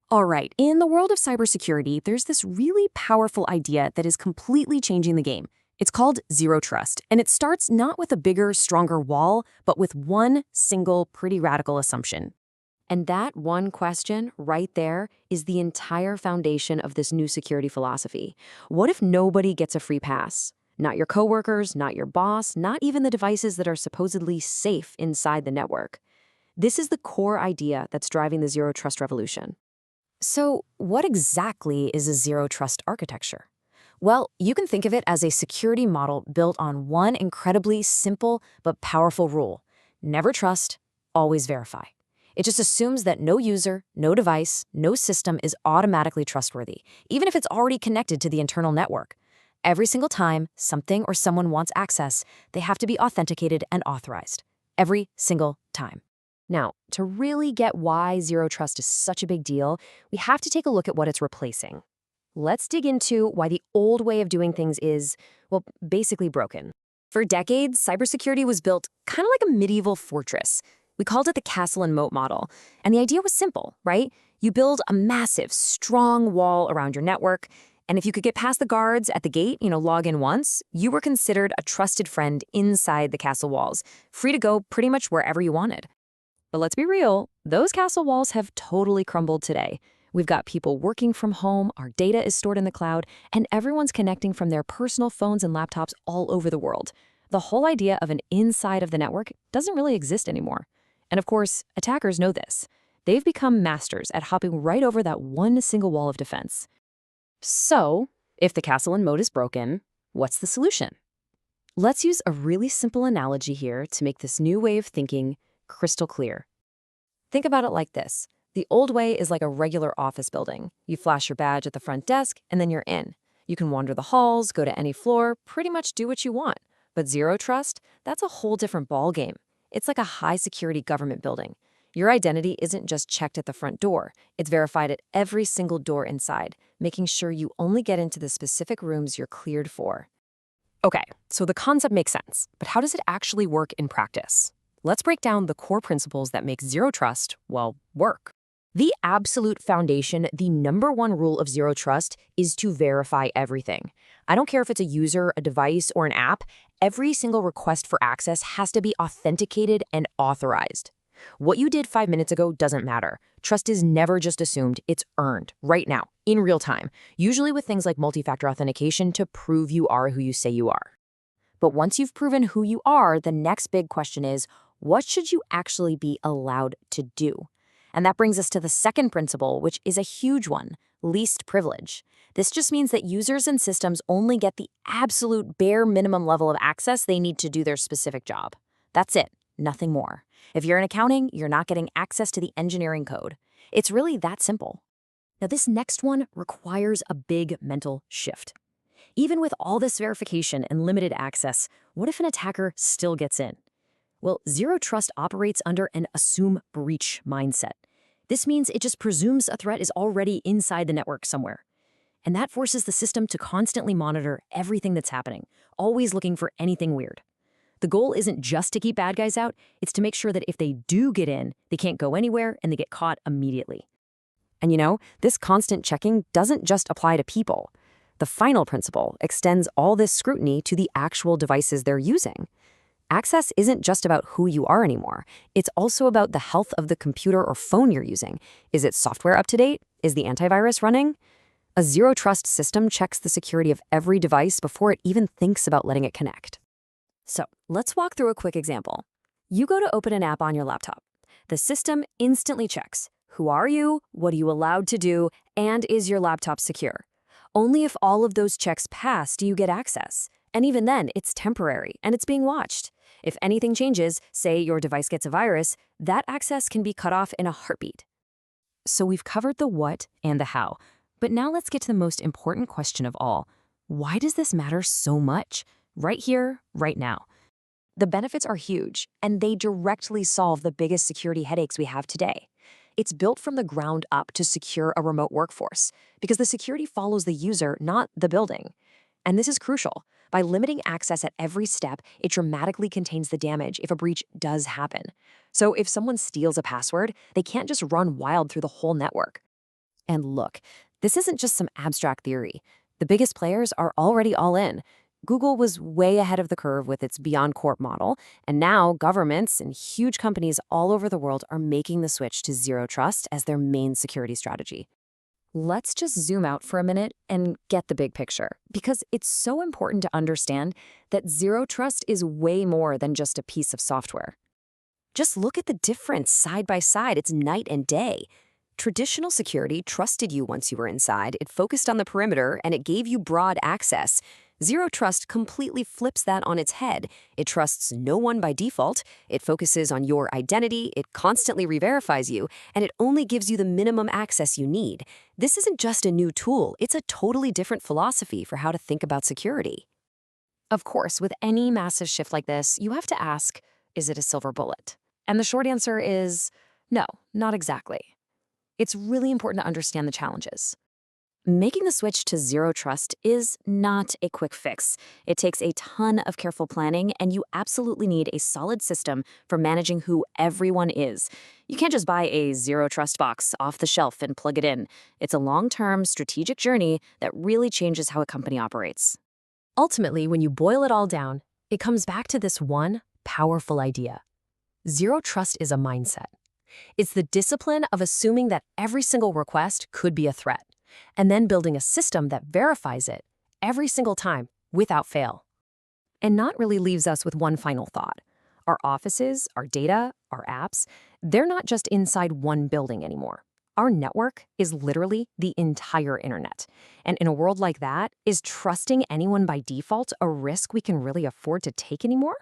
All right, in the world of cybersecurity, there's this really powerful idea that is completely changing the game. It's called zero trust, and it starts not with a bigger, stronger wall, but with one single, pretty radical assumption. And that one question right there is the entire foundation of this new security philosophy. What if nobody gets a free pass? Not your coworkers, not your boss, not even the devices that are supposedly safe inside the network. This is the core idea that's driving the zero trust revolution. So, what exactly is a zero trust architecture? Well, you can think of it as a security model built on one incredibly simple but powerful rule: never trust, always verify. It just assumes that no user, no device, no system is automatically trustworthy, even if it's already connected to the internal network. Every single time something or someone wants access, they have to be authenticated and authorized. Every single time. Now, to really get why zero trust is such a big deal, we have to take a look at what it's replacing. Let's dig into why the old way of doing things is, well, basically broken. For decades, cybersecurity was built kind of like a medieval fortress. We called it the castle and moat model. And the idea was simple, right? You build a massive, strong wall around your network, and if you could get past the guards at the gate, log in once, you were considered a trusted friend inside the castle walls, free to go pretty much wherever you wanted. But let's be real, those castle walls have totally crumbled today. We've got people working from home, our data is stored in the cloud, and everyone's connecting from their personal phones and laptops all over the world. The whole idea of an inside of the network doesn't really exist anymore. And of course, attackers know this. They've become masters at hopping right over that one single wall of defense. So, if the castle and moat is broken, what's the solution? Let's use a really simple analogy here to make this new way of thinking crystal clear. Think about it like this. The old way is like a regular office building. You flash your badge at the front desk, and then you're in. You can wander the halls, go to any floor, pretty much do what you want. But zero trust, that's a whole different ballgame. It's like a high-security government building. Your identity isn't just checked at the front door. It's verified at every single door inside, making sure you only get into the specific rooms you're cleared for. Okay, so the concept makes sense, but how does it actually work in practice? Let's break down the core principles that make zero trust, well, work. The absolute foundation, the number one rule of zero trust, is to verify everything. I don't care if it's a user, a device, or an app, every single request for access has to be authenticated and authorized. What you did 5 minutes ago doesn't matter. Trust is never just assumed, it's earned, right now, in real time, usually with things like multi-factor authentication to prove you are who you say you are. But once you've proven who you are, the next big question is, what should you actually be allowed to do? And that brings us to the second principle, which is a huge one: least privilege. This just means that users and systems only get the absolute bare minimum level of access they need to do their specific job. That's it, nothing more. If you're in accounting, you're not getting access to the engineering code. It's really that simple. Now, this next one requires a big mental shift. Even with all this verification and limited access, what if an attacker still gets in? Well, zero trust operates under an assume breach mindset. This means it just presumes a threat is already inside the network somewhere. And that forces the system to constantly monitor everything that's happening, always looking for anything weird. The goal isn't just to keep bad guys out, it's to make sure that if they do get in, they can't go anywhere and they get caught immediately. And this constant checking doesn't just apply to people. The final principle extends all this scrutiny to the actual devices they're using. Access isn't just about who you are anymore. It's also about the health of the computer or phone you're using. Is its software up to date? Is the antivirus running? A zero trust system checks the security of every device before it even thinks about letting it connect. So let's walk through a quick example. You go to open an app on your laptop. The system instantly checks: who are you? What are you allowed to do? And is your laptop secure? Only if all of those checks pass do you get access. And even then, it's temporary and it's being watched. If anything changes, say your device gets a virus, that access can be cut off in a heartbeat. So we've covered the what and the how, but now let's get to the most important question of all. Why does this matter so much? Right here, right now. The benefits are huge, and they directly solve the biggest security headaches we have today. It's built from the ground up to secure a remote workforce, because the security follows the user, not the building. And this is crucial. By limiting access at every step, it dramatically contains the damage if a breach does happen. So if someone steals a password, they can't just run wild through the whole network. And look, this isn't just some abstract theory. The biggest players are already all in. Google was way ahead of the curve with its Beyond Corp model, and now governments and huge companies all over the world are making the switch to zero trust as their main security strategy. Let's just zoom out for a minute and get the big picture, because it's so important to understand that zero trust is way more than just a piece of software. Just look at the difference side by side. It's night and day. Traditional security trusted you once you were inside. It focused on the perimeter, and it gave you broad access. Zero Trust completely flips that on its head. It trusts no one by default. It focuses on your identity. It constantly re-verifies you, and it only gives you the minimum access you need. This isn't just a new tool. It's a totally different philosophy for how to think about security. Of course, with any massive shift like this, you have to ask, is it a silver bullet? And the short answer is no, not exactly. It's really important to understand the challenges. Making the switch to zero trust is not a quick fix. It takes a ton of careful planning, and you absolutely need a solid system for managing who everyone is. You can't just buy a zero trust box off the shelf and plug it in. It's a long-term, strategic journey that really changes how a company operates. Ultimately, when you boil it all down, it comes back to this one powerful idea. Zero trust is a mindset. It's the discipline of assuming that every single request could be a threat, and then building a system that verifies it every single time without fail. And not really leaves us with one final thought. Our offices, our data, our apps, they're not just inside one building anymore. Our network is literally the entire internet. And in a world like that, is trusting anyone by default a risk we can really afford to take anymore?